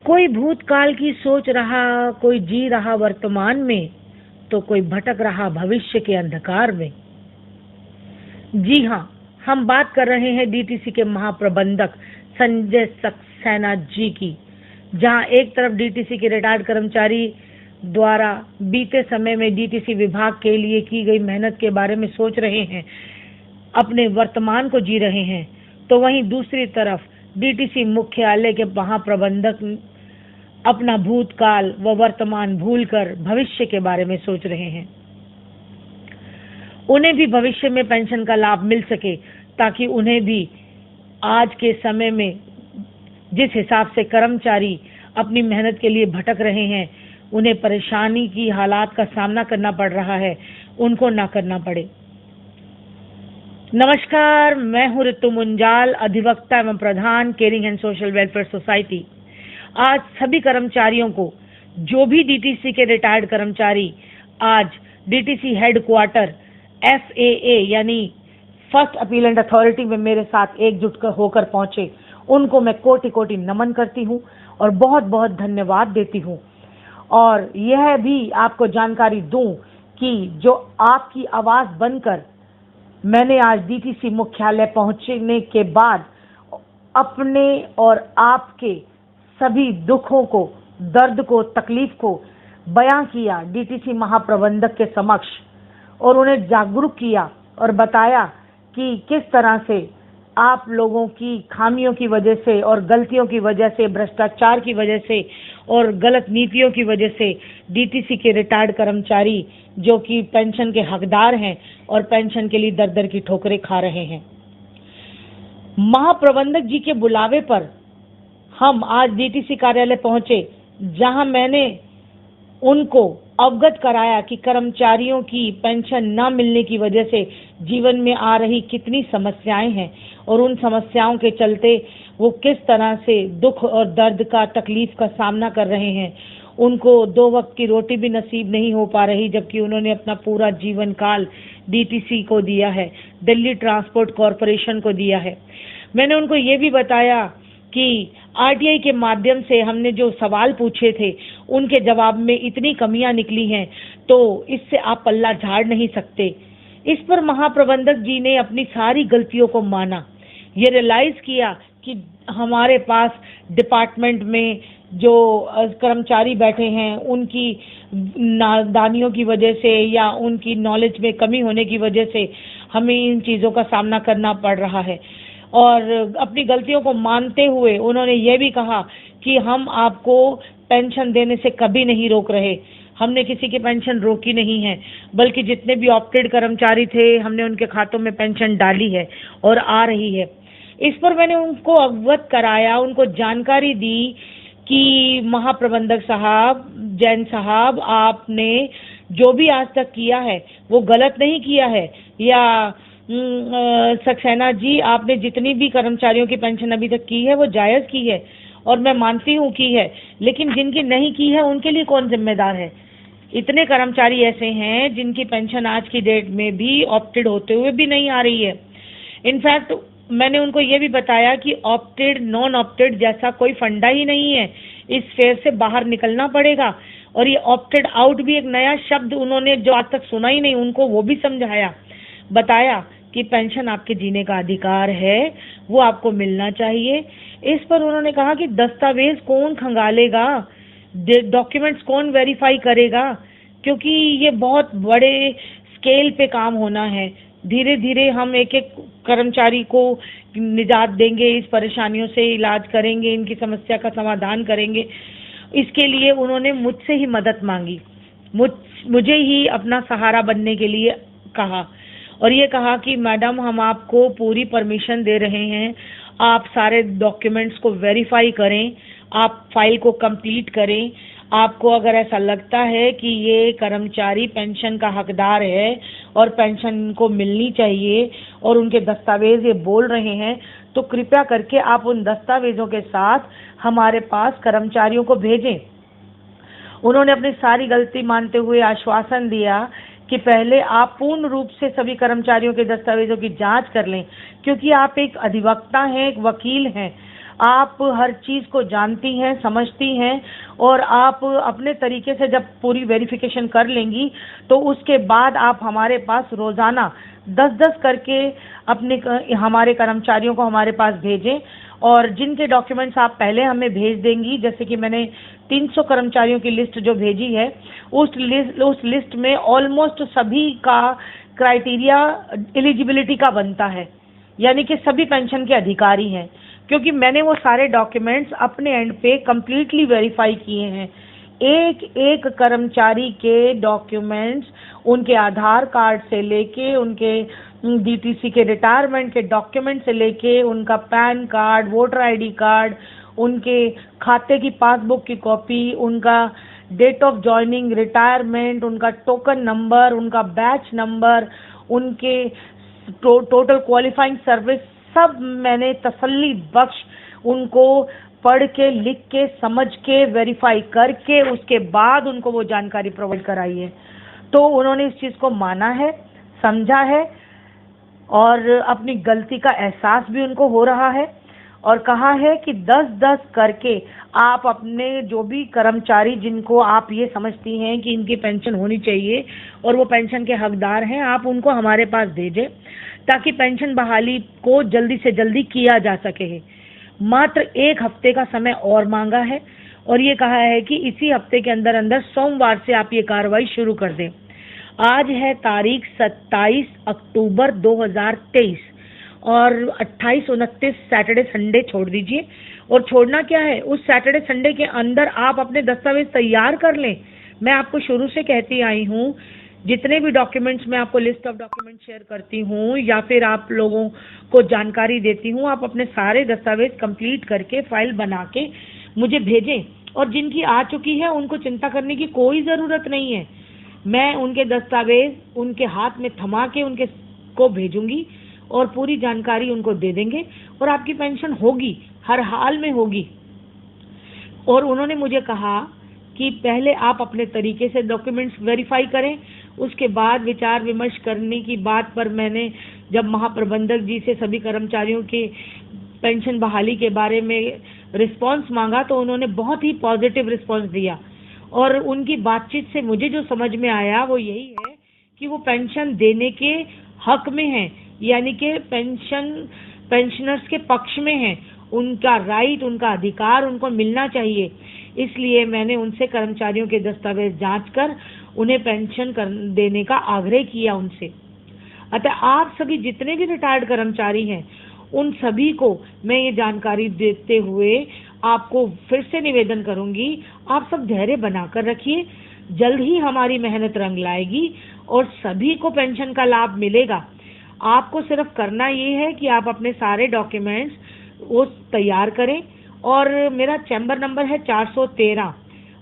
कोई भूतकाल की सोच रहा, कोई जी रहा वर्तमान में, तो कोई भटक रहा भविष्य के अंधकार में। जी हाँ, हम बात कर रहे हैं डीटीसी के महाप्रबंधक संजय सक्सेना जी की, जहां एक तरफ डीटीसी के रिटायर्ड कर्मचारी द्वारा बीते समय में डीटीसी विभाग के लिए की गई मेहनत के बारे में सोच रहे हैं, अपने वर्तमान को जी रहे हैं, तो वहीं दूसरी तरफ डीटीसी मुख्यालय के महाप्रबंधक अपना भूतकाल व वर्तमान भूलकर भविष्य के बारे में सोच रहे हैं। उन्हें भी भविष्य में पेंशन का लाभ मिल सके, ताकि उन्हें भी आज के समय में जिस हिसाब से कर्मचारी अपनी मेहनत के लिए भटक रहे हैं, उन्हें परेशानी की हालात का सामना करना पड़ रहा है, उनको ना करना पड़े। नमस्कार, मैं हूं ऋतु मुंजाल, अधिवक्ता एवं प्रधान, caring and social welfare society. आज सभी कर्मचारियों को, जो भी डीटीसी के रिटायर्ड कर्मचारी आज डीटीसी हेडक्वार्टर FAA यानी फर्स्ट अपील एंड अथॉरिटी में मेरे साथ एकजुट होकर पहुंचे, उनको मैं कोटि कोटि नमन करती हूं और बहुत बहुत धन्यवाद देती हूं। और यह भी आपको जानकारी दूं कि जो आपकी आवाज बनकर मैंने आज डीटीसी मुख्यालय पहुंचने के बाद अपने और आपके सभी दुखों को, दर्द को, तकलीफ को बयां किया डीटीसी महाप्रबंधक के समक्ष, और उन्हें जागरूक किया और बताया कि किस तरह से आप लोगों की खामियों की वजह से और गलतियों की वजह से, भ्रष्टाचार की वजह से और गलत नीतियों की वजह से डीटीसी के रिटायर्ड कर्मचारी जो कि पेंशन के हकदार हैं और पेंशन के लिए दर दर की ठोकरें खा रहे हैं। महाप्रबंधक जी के बुलावे पर हम आज डीटीसी कार्यालय पहुंचे, जहां मैंने उनको अवगत कराया कि कर्मचारियों की पेंशन न मिलने की वजह से जीवन में आ रही कितनी समस्याएं हैं और उन समस्याओं के चलते वो किस तरह से दुख और दर्द का, तकलीफ का सामना कर रहे हैं। उनको 2 वक्त की रोटी भी नसीब नहीं हो पा रही, जबकि उन्होंने अपना पूरा जीवन काल डीटीसी को दिया है, दिल्ली ट्रांसपोर्ट कॉरपोरेशन को दिया है। मैंने उनको ये भी बताया कि आरटीआई के माध्यम से हमने जो सवाल पूछे थे, उनके जवाब में इतनी कमियां निकली हैं, तो इससे आप पल्ला झाड़ नहीं सकते। इस पर महाप्रबंधक जी ने अपनी सारी गलतियों को माना, ये रियलाइज किया कि हमारे पास डिपार्टमेंट में जो कर्मचारी बैठे हैं, उनकी नादानियों की वजह से या उनकी नॉलेज में कमी होने की वजह से हमें इन चीज़ों का सामना करना पड़ रहा है। और अपनी गलतियों को मानते हुए उन्होंने ये भी कहा कि हम आपको पेंशन देने से कभी नहीं रोक रहे, हमने किसी की पेंशन रोकी नहीं है, बल्कि जितने भी ऑप्टेड कर्मचारी थे, हमने उनके खातों में पेंशन डाली है और आ रही है। इस पर मैंने उनको अवगत कराया, उनको जानकारी दी कि महाप्रबंधक साहब, जैन साहब, आपने जो भी आज तक किया है वो गलत नहीं किया है, या सक्सेना जी, आपने जितनी भी कर्मचारियों की पेंशन अभी तक की है वो जायज़ की है और मैं मानती हूँ की है, लेकिन जिनकी नहीं की है उनके लिए कौन जिम्मेदार है। इतने कर्मचारी ऐसे हैं जिनकी पेंशन आज की डेट में भी ऑप्टेड होते हुए भी नहीं आ रही है। इनफैक्ट मैंने उनको ये भी बताया कि ऑप्टेड नॉन ऑप्टेड जैसा कोई फंडा ही नहीं है, इस फेयर से बाहर निकलना पड़ेगा। और ये ऑप्टेड आउट भी एक नया शब्द उन्होंने जो आज तक सुना ही नहीं, उनको वो भी समझाया, बताया कि पेंशन आपके जीने का अधिकार है, वो आपको मिलना चाहिए। इस पर उन्होंने कहा कि दस्तावेज कौन खंगालेगा, डॉक्यूमेंट्स कौन वेरीफाई करेगा, क्योंकि ये बहुत बड़े स्केल पे काम होना है। धीरे धीरे हम एक एक कर्मचारी को निजात देंगे, इस परेशानियों से इलाज करेंगे, इनकी समस्या का समाधान करेंगे। इसके लिए उन्होंने मुझसे ही मदद मांगी, मुझे ही अपना सहारा बनने के लिए कहा और ये कहा कि मैडम, हम आपको पूरी परमिशन दे रहे हैं, आप सारे डॉक्यूमेंट्स को वेरीफाई करें, आप फाइल को कंप्लीट करें। आपको अगर ऐसा लगता है कि ये कर्मचारी पेंशन का हकदार है और पेंशन को मिलनी चाहिए और उनके दस्तावेज ये बोल रहे हैं, तो कृपया करके आप उन दस्तावेजों के साथ हमारे पास कर्मचारियों को भेजें। उन्होंने अपनी सारी गलती मानते हुए आश्वासन दिया कि पहले आप पूर्ण रूप से सभी कर्मचारियों के दस्तावेजों की जांच कर लें, क्योंकि आप एक अधिवक्ता हैं, एक वकील हैं। आप हर चीज़ को जानती हैं, समझती हैं, और आप अपने तरीके से जब पूरी वेरिफिकेशन कर लेंगी तो उसके बाद आप हमारे पास रोज़ाना 10-10 करके अपने हमारे कर्मचारियों को हमारे पास भेजें। और जिनके डॉक्यूमेंट्स आप पहले हमें भेज देंगी, जैसे कि मैंने 300 कर्मचारियों की लिस्ट जो भेजी है, उस लिस्ट में ऑलमोस्ट सभी का क्राइटेरिया एलिजिबिलिटी का बनता है, यानी कि सभी पेंशन के अधिकारी हैं, क्योंकि मैंने वो सारे डॉक्यूमेंट्स अपने एंड पे कंप्लीटली वेरीफाई किए हैं। एक एक कर्मचारी के डॉक्यूमेंट्स, उनके आधार कार्ड से लेके उनके डीटीसी के रिटायरमेंट के डॉक्यूमेंट से लेके उनका pan card, voter ID card, उनके खाते की पासबुक की कॉपी, उनका डेट ऑफ जॉइनिंग, रिटायरमेंट, उनका टोकन नंबर, उनका बैच नंबर, उनके टोटल क्वालिफाइंग सर्विस, सब मैंने तसल्ली बख्श उनको पढ़ के, लिख के, समझ के, वेरीफाई करके उसके बाद उनको वो जानकारी प्रोवाइड कराई है। तो उन्होंने इस चीज़ को माना है, समझा है, और अपनी गलती का एहसास भी उनको हो रहा है, और कहा है कि 10-10 करके आप अपने जो भी कर्मचारी जिनको आप ये समझती हैं कि इनकी पेंशन होनी चाहिए और वो पेंशन के हकदार हैं, आप उनको हमारे पास भेजें ताकि पेंशन बहाली को जल्दी से जल्दी किया जा सके। मात्र 1 हफ्ते का समय और मांगा है, और ये कहा है कि इसी हफ्ते के अंदर अंदर सोमवार से आप ये कार्रवाई शुरू कर दें। आज है तारीख 27 अक्टूबर 2023, और 28-29 सैटरडे संडे छोड़ दीजिए। और छोड़ना क्या है, उस सैटरडे संडे के अंदर आप अपने दस्तावेज तैयार कर लें। मैं आपको शुरू से कहती आई हूँ, जितने भी डॉक्यूमेंट्स मैं आपको लिस्ट ऑफ डॉक्यूमेंट शेयर करती हूँ या फिर आप लोगों को जानकारी देती हूँ, आप अपने सारे दस्तावेज कंप्लीट करके फाइल बना के मुझे भेजें। और जिनकी आ चुकी है उनको चिंता करने की कोई ज़रूरत नहीं है। मैं उनके दस्तावेज उनके हाथ में थमा के उनके को भेजूंगी और पूरी जानकारी उनको दे देंगे, और आपकी पेंशन होगी, हर हाल में होगी। और उन्होंने मुझे कहा कि पहले आप अपने तरीके से डॉक्यूमेंट्स वेरीफाई करें, उसके बाद विचार विमर्श करने की बात पर मैंने जब महाप्रबंधक जी से सभी कर्मचारियों के पेंशन बहाली के बारे में रिस्पांस मांगा तो उन्होंने बहुत ही पॉजिटिव रिस्पांस दिया। और उनकी बातचीत से मुझे जो समझ में आया वो यही है कि वो पेंशन देने के हक में हैं, यानी कि पेंशनर्स के पक्ष में हैं। उनका राइट, उनका अधिकार उनको मिलना चाहिए। इसलिए मैंने उनसे कर्मचारियों के दस्तावेज जांच कर उन्हें पेंशन देने का आग्रह किया उनसे। अतः आप सभी जितने भी रिटायर्ड कर्मचारी हैं उन सभी को मैं ये जानकारी देते हुए आपको फिर से निवेदन करूंगी, आप सब धैर्य बनाकर रखिए। जल्द ही हमारी मेहनत रंग लाएगी और सभी को पेंशन का लाभ मिलेगा। आपको सिर्फ करना ये है कि आप अपने सारे डॉक्यूमेंट्स वो तैयार करें, और मेरा चैम्बर नंबर है 413,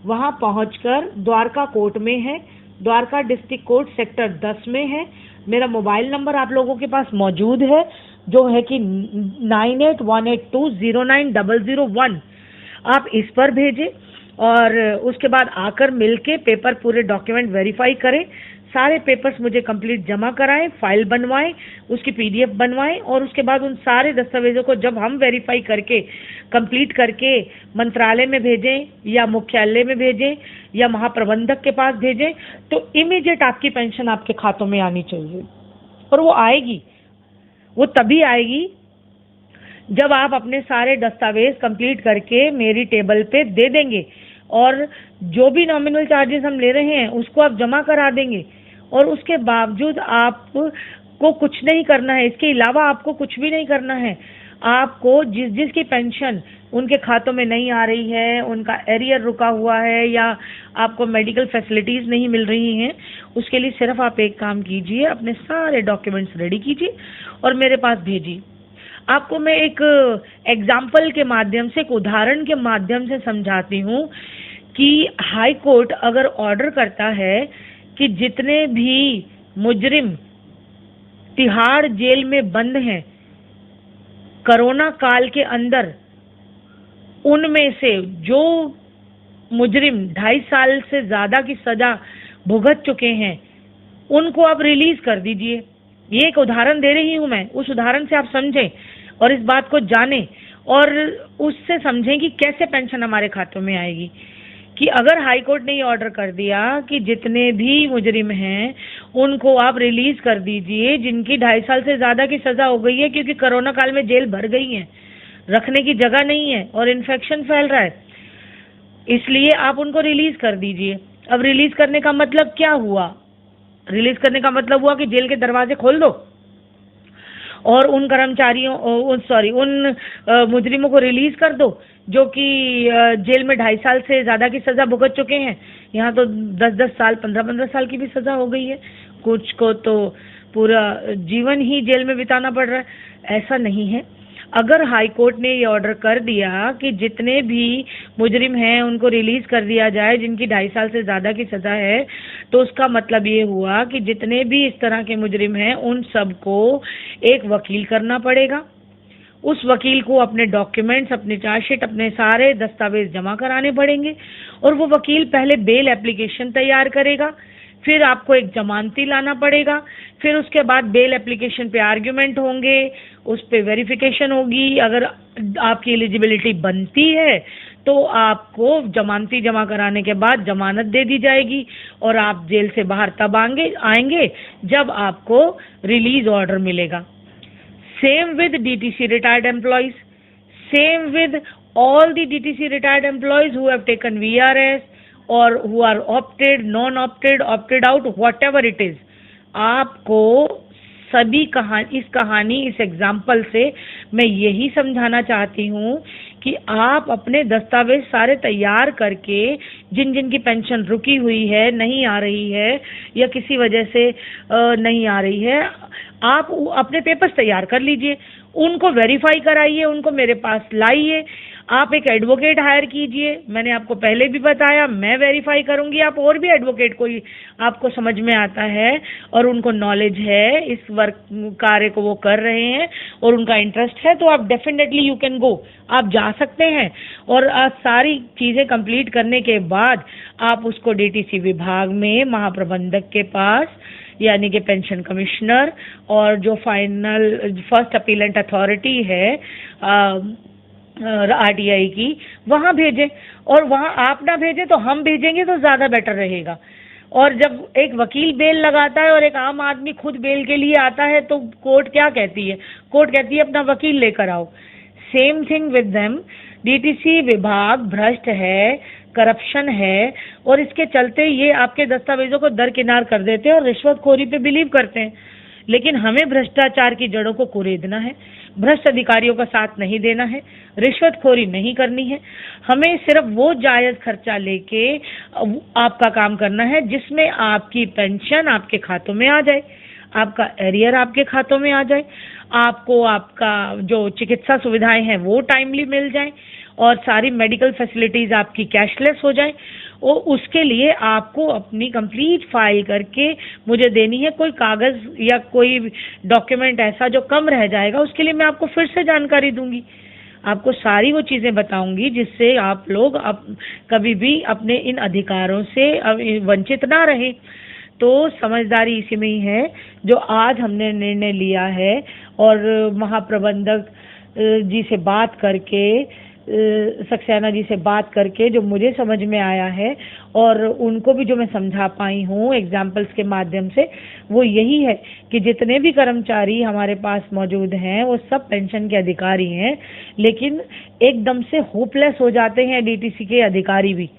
वहाँ पहुँचकर द्वारका कोर्ट में है, द्वारका डिस्ट्रिक्ट कोर्ट सेक्टर 10 में है। मेरा मोबाइल नंबर आप लोगों के पास मौजूद है जो है कि 9818209001। आप इस पर भेजें और उसके बाद आकर मिलके पेपर पूरे डॉक्यूमेंट वेरीफाई करें। सारे पेपर्स मुझे कंप्लीट जमा कराएं, फाइल बनवाएं, उसकी पीडीएफ बनवाएं, और उसके बाद उन सारे दस्तावेजों को जब हम वेरीफाई करके कंप्लीट करके मंत्रालय में भेजें या मुख्यालय में भेजें या महाप्रबंधक के पास भेजें तो इमीडिएट आपकी पेंशन आपके खातों में आनी चाहिए। और वो आएगी, वो तभी आएगी जब आप अपने सारे दस्तावेज कंप्लीट करके मेरी टेबल पे दे देंगे, और जो भी नॉमिनल चार्जेस हम ले रहे हैं उसको आप जमा करा देंगे। और उसके बावजूद आपको कुछ नहीं करना है, इसके अलावा आपको कुछ भी नहीं करना है। आपको जिसकी पेंशन उनके खातों में नहीं आ रही है, उनका एरियर रुका हुआ है या आपको मेडिकल फैसिलिटीज़ नहीं मिल रही हैं, उसके लिए सिर्फ आप एक काम कीजिए, अपने सारे डॉक्यूमेंट्स रेडी कीजिए और मेरे पास भेजिए। आपको मैं एक एग्जाम्पल के माध्यम से, एक उदाहरण के माध्यम से समझाती हूँ कि हाई कोर्ट अगर ऑर्डर करता है कि जितने भी मुजरिम तिहाड़ जेल में बंद हैं कोरोना काल के अंदर, उनमें से जो मुजरिम 2.5 साल से ज़्यादा की सज़ा भुगत चुके हैं उनको आप रिलीज़ कर दीजिए। ये एक उदाहरण दे रही हूँ मैं, उस उदाहरण से आप समझें और इस बात को जानें। और उससे समझें कि कैसे पेंशन हमारे खातों में आएगी। कि अगर हाई कोर्ट ने ये ऑर्डर कर दिया कि जितने भी मुजरिम हैं उनको आप रिलीज कर दीजिए जिनकी 2.5 साल से ज़्यादा की सज़ा हो गई है, क्योंकि कोरोना काल में जेल भर गई है, रखने की जगह नहीं है और इन्फेक्शन फैल रहा है, इसलिए आप उनको रिलीज कर दीजिए। अब रिलीज करने का मतलब क्या हुआ? रिलीज करने का मतलब हुआ कि जेल के दरवाजे खोल दो और उन कर्मचारियों उन मुजरिमों को रिलीज कर दो जो कि जेल में 2.5 साल से ज़्यादा की सज़ा भुगत चुके हैं। यहाँ तो 10-10 साल 15-15 साल की भी सज़ा हो गई है, कुछ को तो पूरा जीवन ही जेल में बिताना पड़ रहा है। ऐसा नहीं है। अगर हाई कोर्ट ने ये ऑर्डर कर दिया कि जितने भी मुजरिम हैं उनको रिलीज कर दिया जाए जिनकी 2.5 साल से ज़्यादा की सज़ा है, तो उसका मतलब ये हुआ कि जितने भी इस तरह के मुजरिम हैं उन सबको एक वकील करना पड़ेगा। उस वकील को अपने डॉक्यूमेंट्स, अपने चार्जशीट, अपने सारे दस्तावेज जमा कराने पड़ेंगे और वो वकील पहले बेल एप्लीकेशन तैयार करेगा, फिर आपको एक जमानती लाना पड़ेगा, फिर उसके बाद बेल एप्लीकेशन पे आर्ग्यूमेंट होंगे, उस पे वेरिफिकेशन होगी। अगर आपकी एलिजिबिलिटी बनती है तो आपको जमानती जमा कराने के बाद जमानत दे दी जाएगी और आप जेल से बाहर तब आएंगे जब आपको रिलीज ऑर्डर मिलेगा। Same with DTC retired employees. Same with all the DTC retired employees who have taken VRS or who are opted, non-opted, opted out, whatever it is. आपको सभी इस एग्जाम्पल से मैं यही समझाना चाहती हूँ कि आप अपने दस्तावेज सारे तैयार करके जिन जिन की पेंशन रुकी हुई है, नहीं आ रही है या किसी वजह से नहीं आ रही है, आप अपने पेपर्स तैयार कर लीजिए, उनको वेरीफाई कराइए, उनको मेरे पास लाइए। आप एक एडवोकेट हायर कीजिए, मैंने आपको पहले भी बताया, मैं वेरीफाई करूंगी। आप और भी एडवोकेट कोई आपको समझ में आता है और उनको नॉलेज है, इस वर्क कार्य को वो कर रहे हैं और उनका इंटरेस्ट है, तो आप डेफिनेटली यू कैन गो, आप जा सकते हैं। और सारी चीज़ें कंप्लीट करने के बाद आप उसको डीटीसी विभाग में महाप्रबंधक के पास, यानी कि पेंशन कमिश्नर और जो फाइनल फर्स्ट अपीलेंट अथॉरिटी है आरटीआई की, वहाँ भेजें। और वहाँ आप ना भेजें तो हम भेजेंगे तो ज़्यादा बेटर रहेगा। और जब एक वकील बेल लगाता है और एक आम आदमी खुद बेल के लिए आता है तो कोर्ट क्या कहती है? कोर्ट कहती है अपना वकील लेकर आओ। Same thing with them. DTC विभाग भ्रष्ट है, करप्शन है और इसके चलते ये आपके दस्तावेजों को दरकिनार कर देते हैं और रिश्वतखोरी पे बिलीव करते हैं। लेकिन हमें भ्रष्टाचार की जड़ों को कुरेदना है, भ्रष्ट अधिकारियों का साथ नहीं देना है, रिश्वतखोरी नहीं करनी है। हमें सिर्फ वो जायज़ खर्चा लेके आपका काम करना है जिसमें आपकी पेंशन आपके खातों में आ जाए, आपका एरियर आपके खातों में आ जाए, आपको आपका जो चिकित्सा सुविधाएं हैं वो टाइमली मिल जाए और सारी मेडिकल फैसिलिटीज़ आपकी कैशलेस हो जाए। और उसके लिए आपको अपनी कंप्लीट फाइल करके मुझे देनी है। कोई कागज़ या कोई डॉक्यूमेंट ऐसा जो कम रह जाएगा उसके लिए मैं आपको फिर से जानकारी दूंगी, आपको सारी वो चीज़ें बताऊंगी जिससे आप लोग कभी भी अपने इन अधिकारों से वंचित ना रहें। तो समझदारी इसी में ही है जो आज हमने निर्णय लिया है और महाप्रबंधक जी से बात करके, सक्सेना जी से बात करके जो मुझे समझ में आया है और उनको भी जो मैं समझा पाई हूँ एग्जाम्पल्स के माध्यम से, वो यही है कि जितने भी कर्मचारी हमारे पास मौजूद हैं वो सब पेंशन के अधिकारी हैं, लेकिन एकदम से होपलेस हो जाते हैं डीटीसी के अधिकारी भी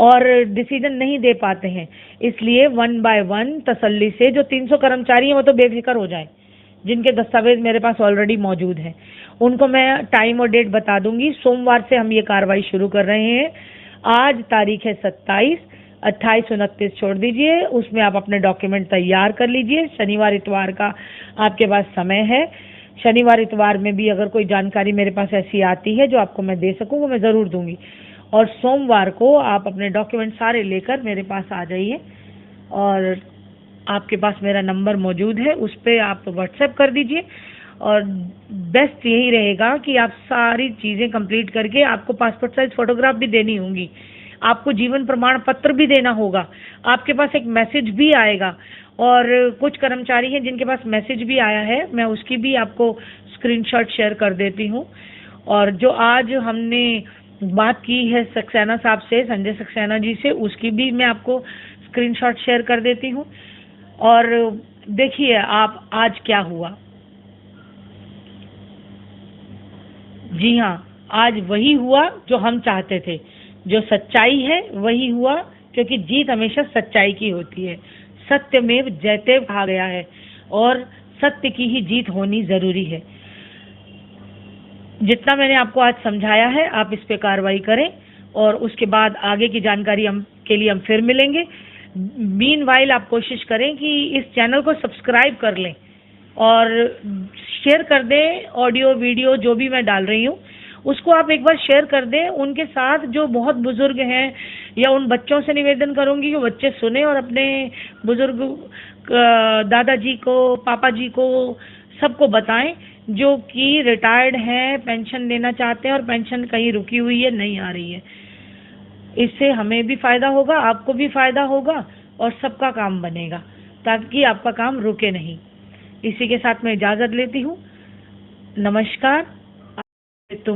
और डिसीजन नहीं दे पाते हैं। इसलिए 1 बाय 1 तसल्ली से जो 300 कर्मचारी हैं वो तो बेफिक्र हो जाएं, जिनके दस्तावेज मेरे पास ऑलरेडी मौजूद हैं। उनको मैं टाइम और डेट बता दूंगी। सोमवार से हम ये कार्रवाई शुरू कर रहे हैं। आज तारीख है 27, 28, 29 छोड़ दीजिए, उसमें आप अपने डॉक्यूमेंट तैयार कर लीजिए। शनिवार इतवार का आपके पास समय है। शनिवार इतवार में भी अगर कोई जानकारी मेरे पास ऐसी आती है जो आपको मैं दे सकूँ वो मैं ज़रूर दूंगी। और सोमवार को आप अपने डॉक्यूमेंट सारे लेकर मेरे पास आ जाइए और आपके पास मेरा नंबर मौजूद है, उस पर आप व्हाट्सएप कर दीजिए। और बेस्ट यही रहेगा कि आप सारी चीज़ें कंप्लीट करके, आपको पासपोर्ट साइज फोटोग्राफ भी देनी होंगी, आपको जीवन प्रमाण पत्र भी देना होगा, आपके पास एक मैसेज भी आएगा। और कुछ कर्मचारी हैं जिनके पास मैसेज भी आया है, मैं उसकी भी आपको स्क्रीनशॉट शेयर कर देती हूँ। और जो आज हमने बात की है सक्सेना साहब से, संजय सक्सेना जी से, उसकी भी मैं आपको स्क्रीनशॉट शेयर कर देती हूँ। और देखिए आप आज क्या हुआ। जी हाँ, आज वही हुआ जो हम चाहते थे, जो सच्चाई है वही हुआ, क्योंकि जीत हमेशा सच्चाई की होती है। सत्यमेव जयते कहा गया है और सत्य की ही जीत होनी जरूरी है। जितना मैंने आपको आज समझाया है आप इस पे कार्रवाई करें और उसके बाद आगे की जानकारी के लिए हम फिर मिलेंगे। मीनवाइल आप कोशिश करें कि इस चैनल को सब्सक्राइब कर लें और शेयर कर दें। ऑडियो वीडियो जो भी मैं डाल रही हूँ उसको आप एक बार शेयर कर दें उनके साथ, जो बहुत बुजुर्ग हैं, या उन बच्चों से निवेदन करूंगी कि बच्चे सुने और अपने बुजुर्ग दादाजी को, पापा जी को, सबको बताएं, जो कि रिटायर्ड हैं, पेंशन लेना चाहते हैं और पेंशन कहीं रुकी हुई है, नहीं आ रही है। इससे हमें भी फायदा होगा, आपको भी फायदा होगा और सबका काम बनेगा, ताकि आपका काम रुके नहीं। इसी के साथ मैं इजाजत लेती हूँ। नमस्कार। तो